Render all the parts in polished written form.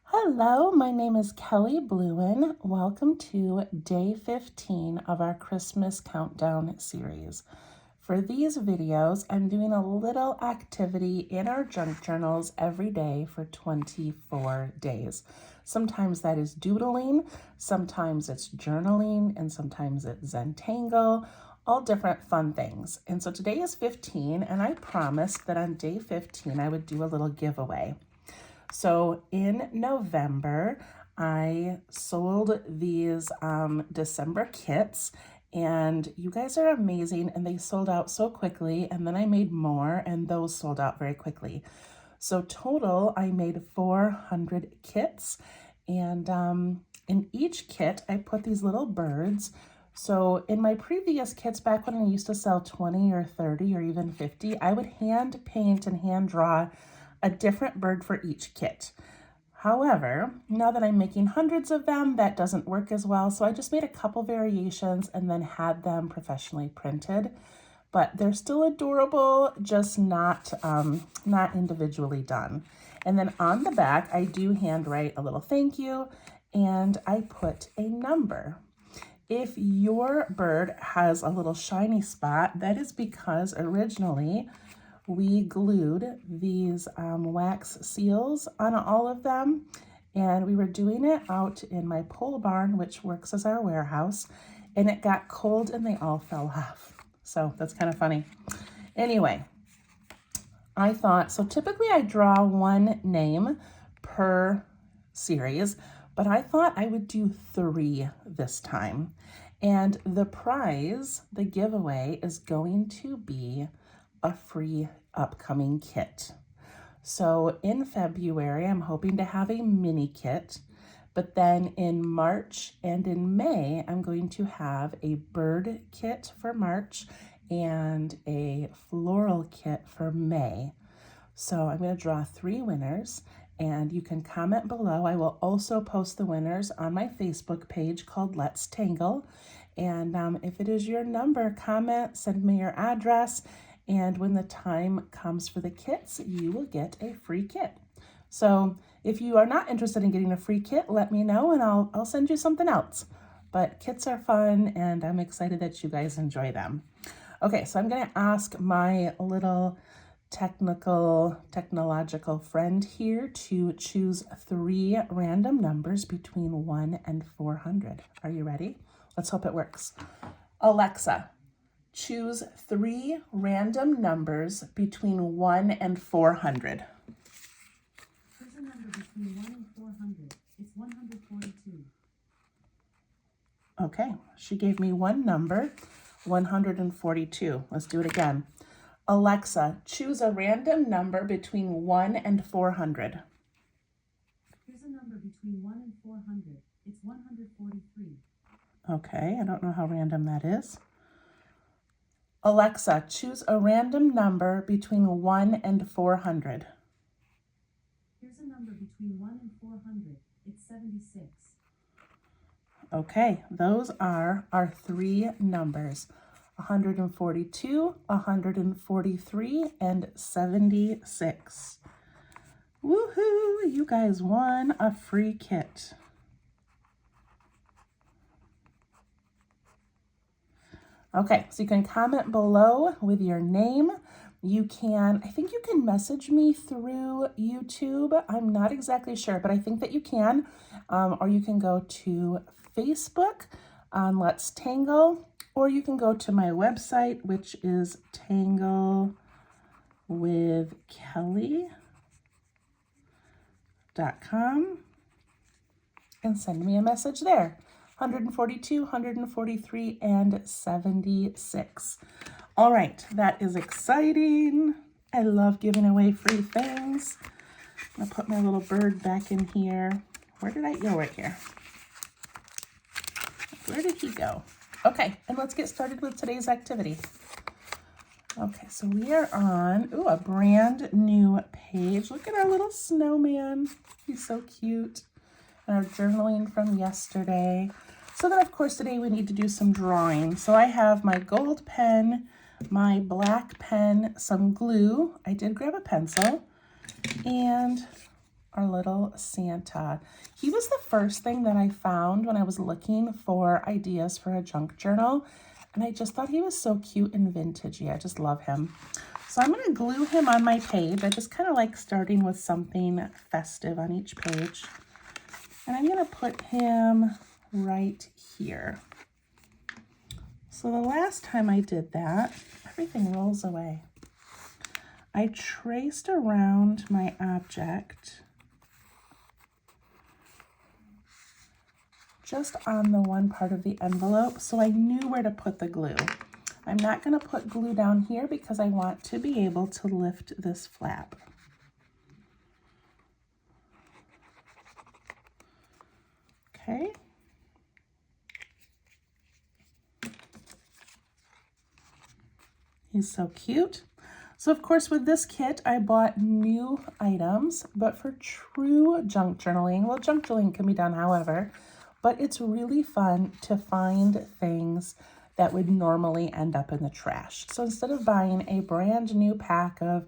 Hello, my name is Kelly Bluen. Welcome to day 15 of our Christmas countdown series. For these videos, I'm doing a little activity in our junk journals every day for 24 days. Sometimes that is doodling, sometimes it's journaling, and sometimes it's tangle, all different fun things. And so today is 15, and I promised that on day 15 I would do a little giveaway. So in November, I sold these December kits, and you guys are amazing, and they sold out so quickly, and then I made more, and those sold out very quickly. So total, I made 400 kits, and in each kit, I put these little birds. So in my previous kits, back when I used to sell 20 or 30 or even 50, I would hand paint and hand draw a different bird for each kit. However, now that I'm making hundreds of them, that doesn't work as well. So I just made a couple variations and then had them professionally printed. But they're still adorable, just not individually done. And then on the back, I do handwrite a little thank you, and I put a number. If your bird has a little shiny spot, that is because originally we glued these wax seals on all of them, and we were doing it out in my pole barn, which works as our warehouse, and it got cold and they all fell off. So that's kind of funny. Anyway, I thought, so typically I draw one name per series, but I thought I would do 3 this time. And the prize, the giveaway, is going to be a free upcoming kit. So in February, I'm hoping to have a mini kit, but then in March and in May, I'm going to have a bird kit for March and a floral kit for May. So I'm going to draw 3 winners, and you can comment below. I will also post the winners on my Facebook page called Let's Tangle. And if it is your number, comment, send me your address, and when the time comes for the kits, you will get a free kit. So if you are not interested in getting a free kit, let me know and I'll send you something else. But kits are fun, and I'm excited that you guys enjoy them. Okay, so I'm going to ask my little technological friend here to choose 3 random numbers between 1 and 400. Are you ready? Let's hope it works. Alexa, choose 3 random numbers between 1 and 400. There's a number between 1 and 400. It's 142. Okay, she gave me one number, 142. Let's do it again. Alexa, choose a random number between 1 and 400. There's a number between 1 and 400. It's 143. Okay, I don't know how random that is. Alexa, choose a random number between 1 and 400. Here's a number between 1 and 400. It's 76. Okay, those are our 3 numbers, 142, 143, and 76. Woohoo! You guys won a free kit. Okay, so you can comment below with your name. You can, I think you can message me through YouTube. I'm not exactly sure, but I think that you can. Or you can go to Facebook on Let's Tangle, or you can go to my website, which is tanglewithkelly.com, and send me a message there. 142, 143, and 76. All right, that is exciting. I love giving away free things. I'm gonna put my little bird back in here. Where did I go? Right here. Where did he go? Okay, and let's get started with today's activity. Okay, so we are on, a brand new page. Look at our little snowman. He's so cute. And our journaling from yesterday. So then, of course, today we need to do some drawing. So I have my gold pen, my black pen, some glue. I did grab a pencil, and our little Santa. He was the first thing that I found when I was looking for ideas for a junk journal, and I just thought he was so cute and vintagey. I just love him. So I'm going to glue him on my page. I just kind of like starting with something festive on each page. And I'm going to put him right here. So the last time I did that, everything rolls away. I traced around my object just on the one part of the envelope, so I knew where to put the glue. I'm not going to put glue down here because I want to be able to lift this flap. Okay. He's so cute. So of course with this kit, I bought new items, but for true junk journaling, well, junk journaling can be done however, but it's really fun to find things that would normally end up in the trash. So instead of buying a brand new pack of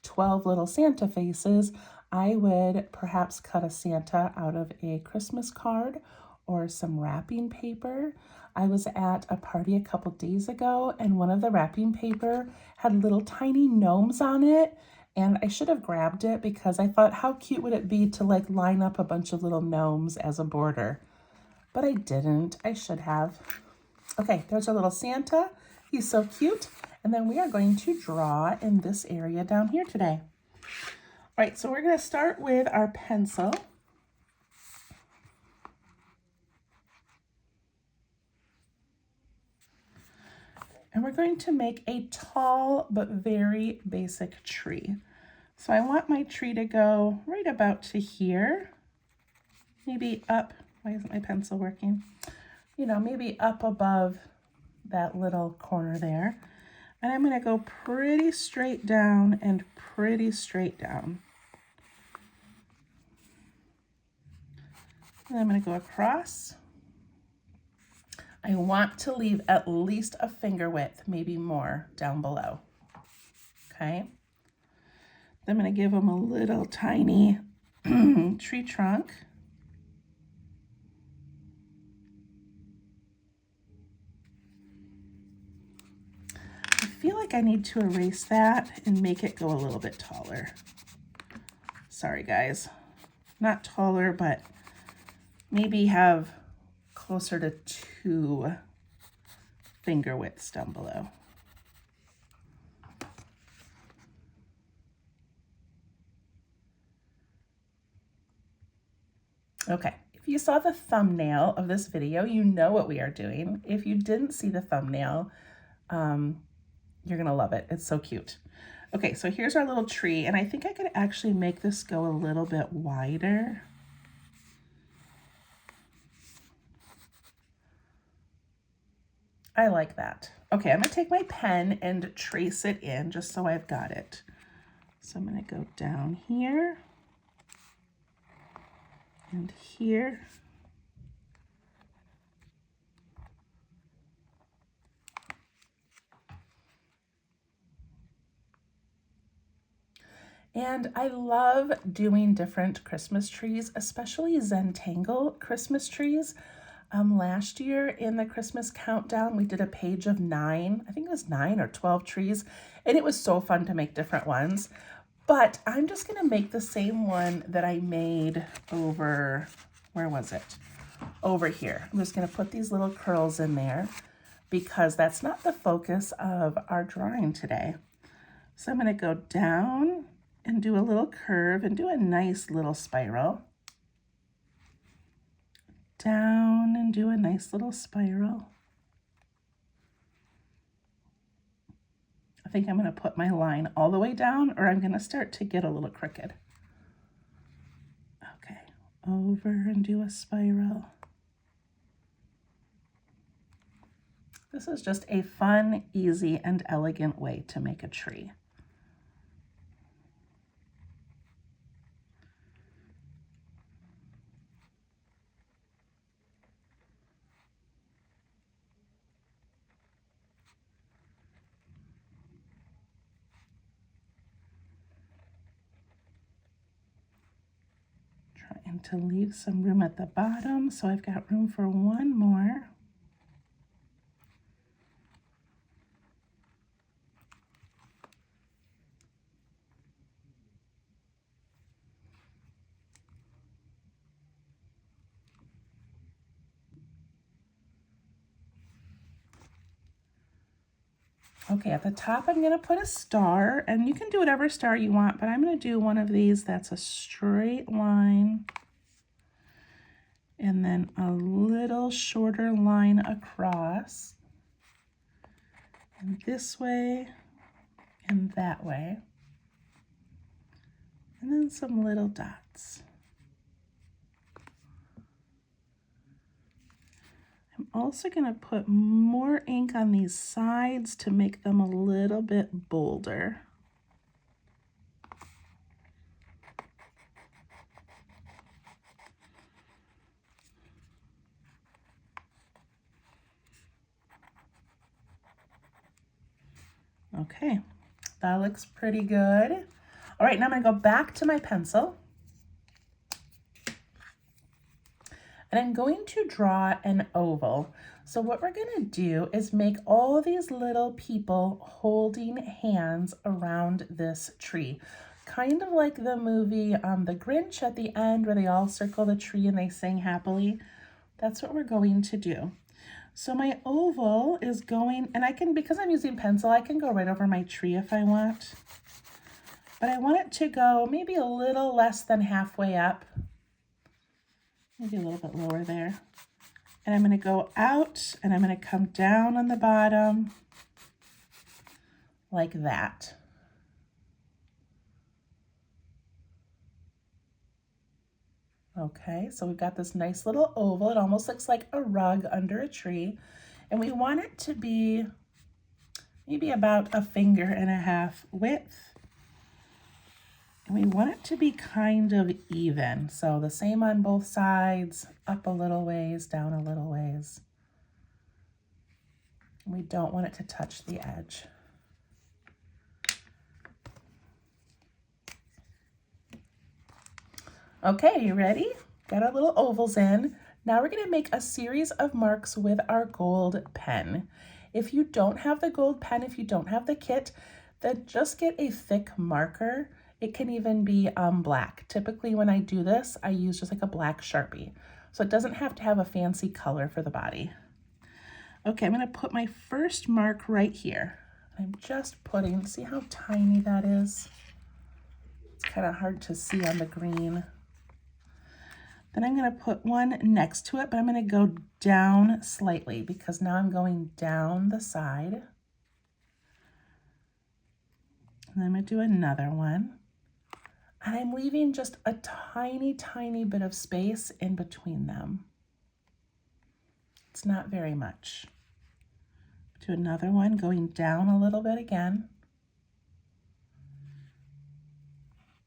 12 little Santa faces, I would perhaps cut a Santa out of a Christmas card or some wrapping paper. I was at a party a couple days ago and one of the wrapping paper had little tiny gnomes on it, and I should have grabbed it because I thought how cute would it be to like line up a bunch of little gnomes as a border. But I didn't. I should have. Okay, there's our little Santa. He's so cute. And then we are going to draw in this area down here today. All right, so we're going to start with our pencil. And we're going to make a tall but very basic tree. So I want my tree to go right about to here. Maybe up. Why isn't my pencil working? You know, maybe up above that little corner there. And I'm going to go pretty straight down and pretty straight down. And I'm going to go across. I want to leave at least a finger width, maybe more, down below. Okay. Then I'm going to give them a little tiny tree trunk. I feel like I need to erase that and make it go a little bit taller. Sorry, guys. Not taller, but maybe have closer to 2 finger widths down below. Okay, if you saw the thumbnail of this video, you know what we are doing. If you didn't see the thumbnail, you're gonna love it. It's so cute. Okay, so here's our little tree, and I think I could actually make this go a little bit wider. I like that. Okay, I'm gonna take my pen and trace it in just so I've got it. So I'm gonna go down here and here. And I love doing different Christmas trees, especially Zentangle Christmas trees. Last year in the Christmas countdown, we did a page of 9, I think it was 9 or 12 trees, and it was so fun to make different ones. But I'm just gonna make the same one that I made over, where was it? Over here. I'm just gonna put these little curls in there because that's not the focus of our drawing today. So I'm gonna go down and do a little curve and do a nice little spiral. Down and do a nice little spiral. I think I'm going to put my line all the way down, or I'm going to start to get a little crooked. Okay, over and do a spiral. This is just a fun, easy, and elegant way to make a tree. And to leave some room at the bottom, so I've got room for one more. Okay, at the top I'm going to put a star, and you can do whatever star you want, but I'm going to do one of these that's a straight line and then a little shorter line across, and this way and that way, and then some little dots. I'm also going to put more ink on these sides to make them a little bit bolder. Okay, that looks pretty good. All right, now I'm going to go back to my pencil. And I'm going to draw an oval. So what we're going to do is make all these little people holding hands around this tree. Kind of like the movie The Grinch at the end where they all circle the tree and they sing happily. That's what we're going to do. So my oval is going, and I can, because I'm using pencil, I can go right over my tree if I want. But I want it to go maybe a little less than halfway up. Maybe a little bit lower there. And I'm going to go out and I'm going to come down on the bottom like that. Okay, so we've got this nice little oval. It almost looks like a rug under a tree. And we want it to be maybe about 1.5 fingers width. And we want it to be kind of even. So the same on both sides, up a little ways, down a little ways. We don't want it to touch the edge. Okay, you ready? Got our little ovals in. Now we're going to make a series of marks with our gold pen. If you don't have the gold pen, if you don't have the kit, then just get a thick marker. It can even be black. Typically when I do this, I use just like a black Sharpie. So it doesn't have to have a fancy color for the body. Okay, I'm going to put my first mark right here. I'm just putting, see how tiny that is? It's kind of hard to see on the green. Then I'm going to put one next to it, but I'm going to go down slightly because now I'm going down the side. And then I'm going to do another one. And I'm leaving just a tiny, tiny bit of space in between them. It's not very much. Do another one, going down a little bit again.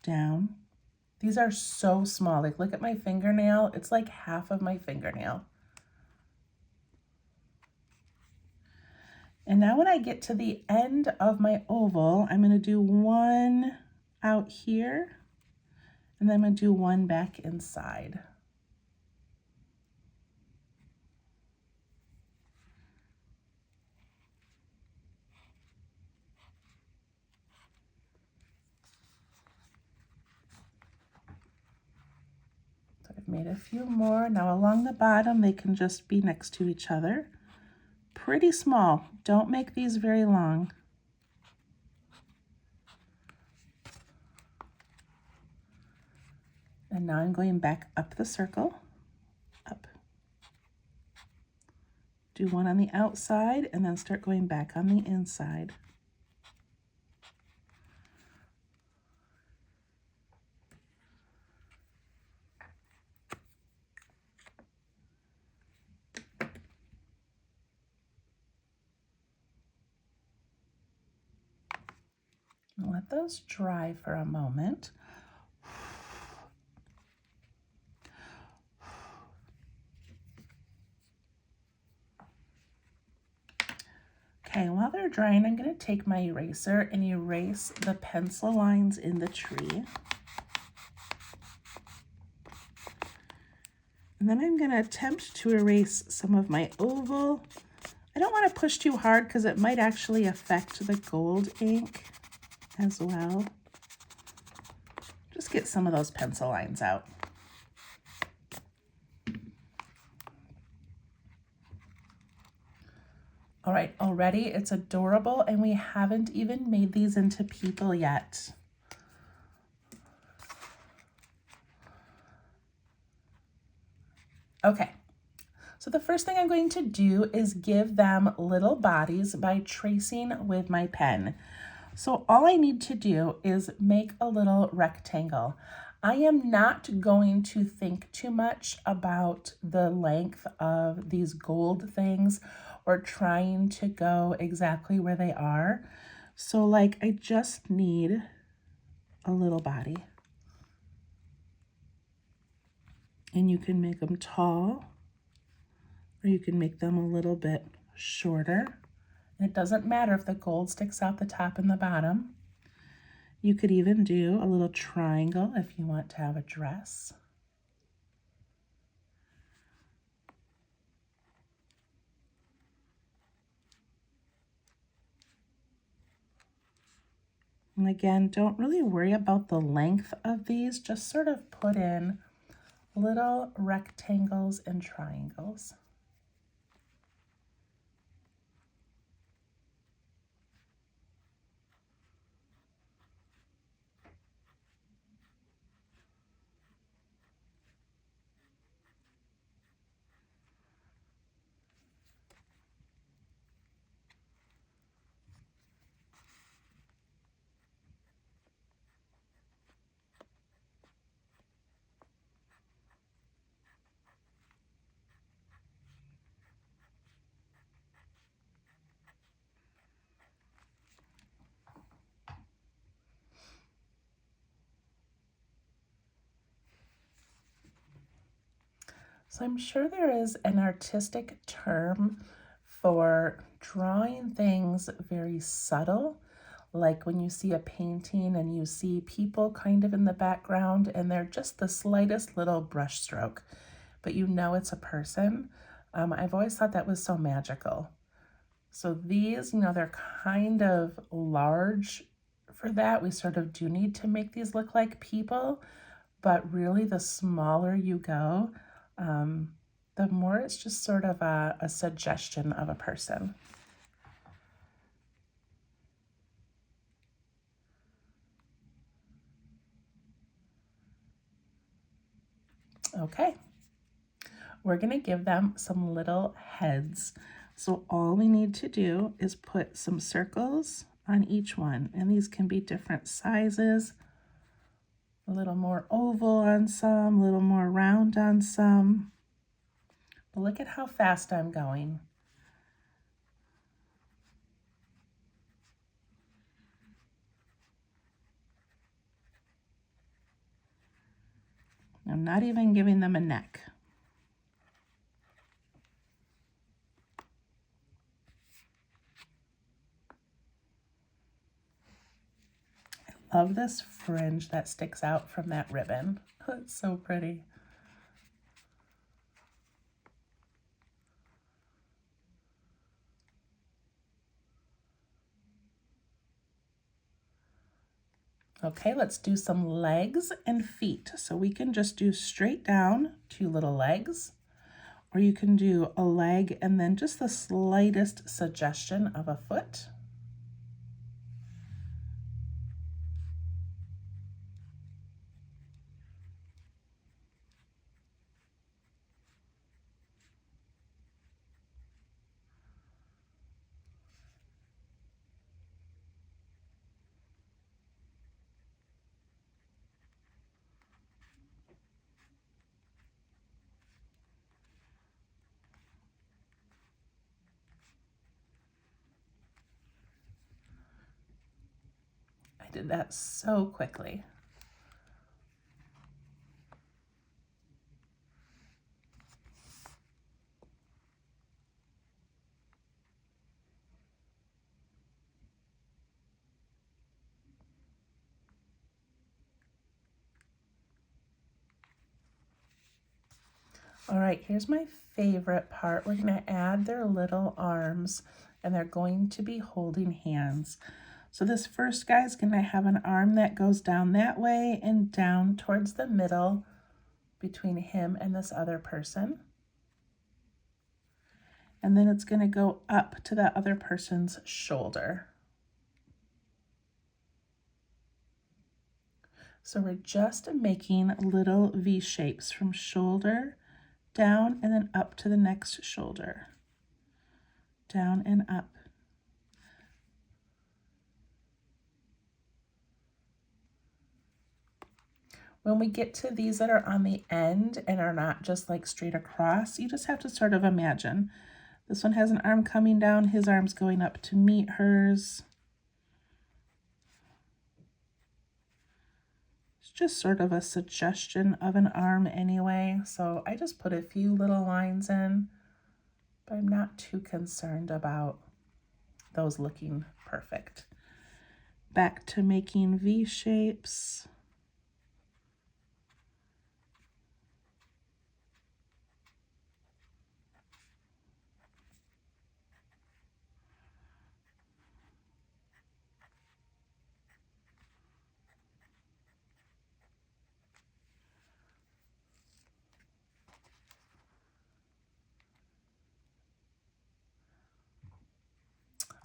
Down. These are so small. Like, look at my fingernail. It's like half of my fingernail. And now when I get to the end of my oval, I'm going to do one out here, and then I'm going to do one back inside. So I've made a few more. Now along the bottom, they can just be next to each other. Pretty small. Don't make these very long. And now I'm going back up the circle, up. Do one on the outside and then start going back on the inside. And let those dry for a moment. Okay, while they're drying, I'm going to take my eraser and erase the pencil lines in the tree. And then I'm going to attempt to erase some of my oval. I don't want to push too hard because it might actually affect the gold ink as well. Just get some of those pencil lines out. All right, already it's adorable, and we haven't even made these into people yet. Okay, so the first thing I'm going to do is give them little bodies by tracing with my pen. So all I need to do is make a little rectangle. I am not going to think too much about the length of these gold things or trying to go exactly where they are. So like I just need a little body. And you can make them tall or you can make them a little bit shorter. And it doesn't matter if the gold sticks out the top and the bottom. You could even do a little triangle if you want to have a dress. And again, don't really worry about the length of these, just sort of put in little rectangles and triangles. So I'm sure there is an artistic term for drawing things very subtle, like when you see a painting and you see people kind of in the background and they're just the slightest little brush stroke, but you know it's a person. I've always thought that was so magical. So these, they're kind of large for that. We sort of do need to make these look like people, but really the smaller you go, the more it's just sort of a suggestion of a person. Okay, we're gonna give them some little heads. So all we need to do is put some circles on each one, and these can be different sizes, a little more oval on some, a little more round on some. But look at how fast I'm going. I'm not even giving them a neck. I love this fringe that sticks out from that ribbon. It's so pretty. Okay, let's do some legs and feet. So we can just do straight down 2 little legs, or you can do a leg and then just the slightest suggestion of a foot. I did that so quickly. All right, here's my favorite part. We're going to add their little arms, and they're going to be holding hands. So this first guy is going to have an arm that goes down that way and down towards the middle between him and this other person. And then it's going to go up to that other person's shoulder. So we're just making little V shapes from shoulder down and then up to the next shoulder. Down and up. When we get to these that are on the end and are not just like straight across, you just have to sort of imagine. This one has an arm coming down, his arm's going up to meet hers. It's just sort of a suggestion of an arm anyway, so I just put a few little lines in, but I'm not too concerned about those looking perfect. Back to making V shapes.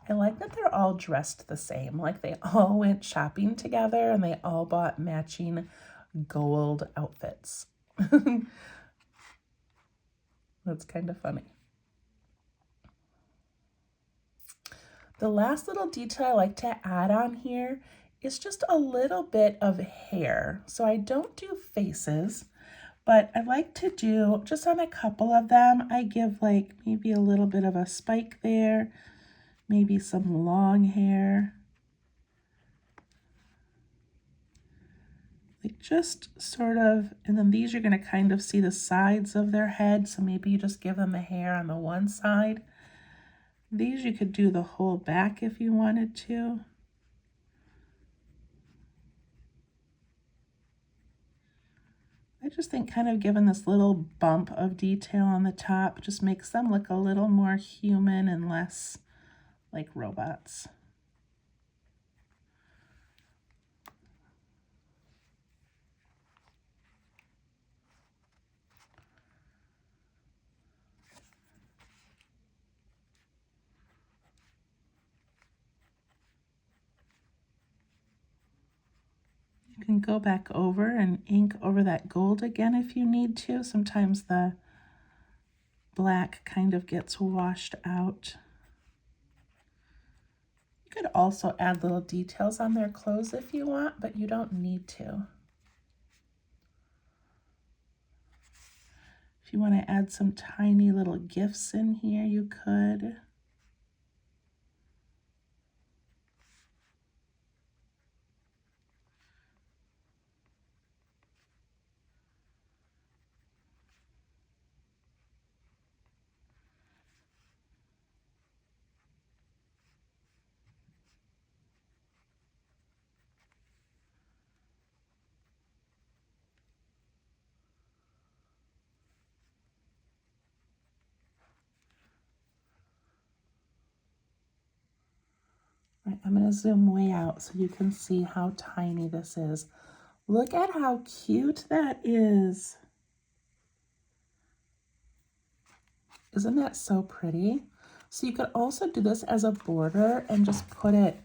I like that they're all dressed the same, like they all went shopping together and they all bought matching gold outfits. That's kind of funny. The last little detail I like to add on here is just a little bit of hair. So I don't do faces, but I like to do, just on a couple of them, I give like maybe a little bit of a spike there, maybe some long hair. Like just sort of, and then these you're going to kind of see the sides of their head, so maybe you just give them the hair on the one side. These you could do the whole back if you wanted to. I just think kind of giving this little bump of detail on the top just makes them look a little more human and less like robots. You can go back over and ink over that gold again if you need to. Sometimes the black kind of gets washed out. You could also add little details on their clothes if you want, but you don't need to. If you want to add some tiny little gifts in here, you could. Right, I'm going to zoom way out so you can see how tiny this is. Look at how cute that is. Isn't that so pretty? So you could also do this as a border and just put it,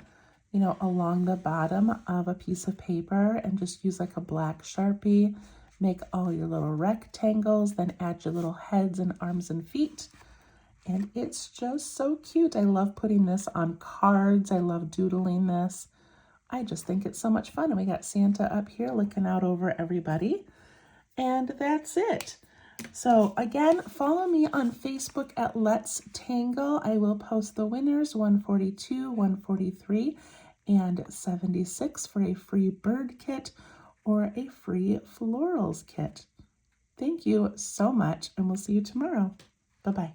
you know, along the bottom of a piece of paper and just use like a black Sharpie, make all your little rectangles, then add your little heads and arms and feet. And it's just so cute. I love putting this on cards. I love doodling this. I just think it's so much fun. And we got Santa up here looking out over everybody. And that's it. So again, follow me on Facebook at Let's Tangle. I will post the winners 142, 143, and 76 for a free bird kit or a free florals kit. Thank you so much, and we'll see you tomorrow. Bye-bye.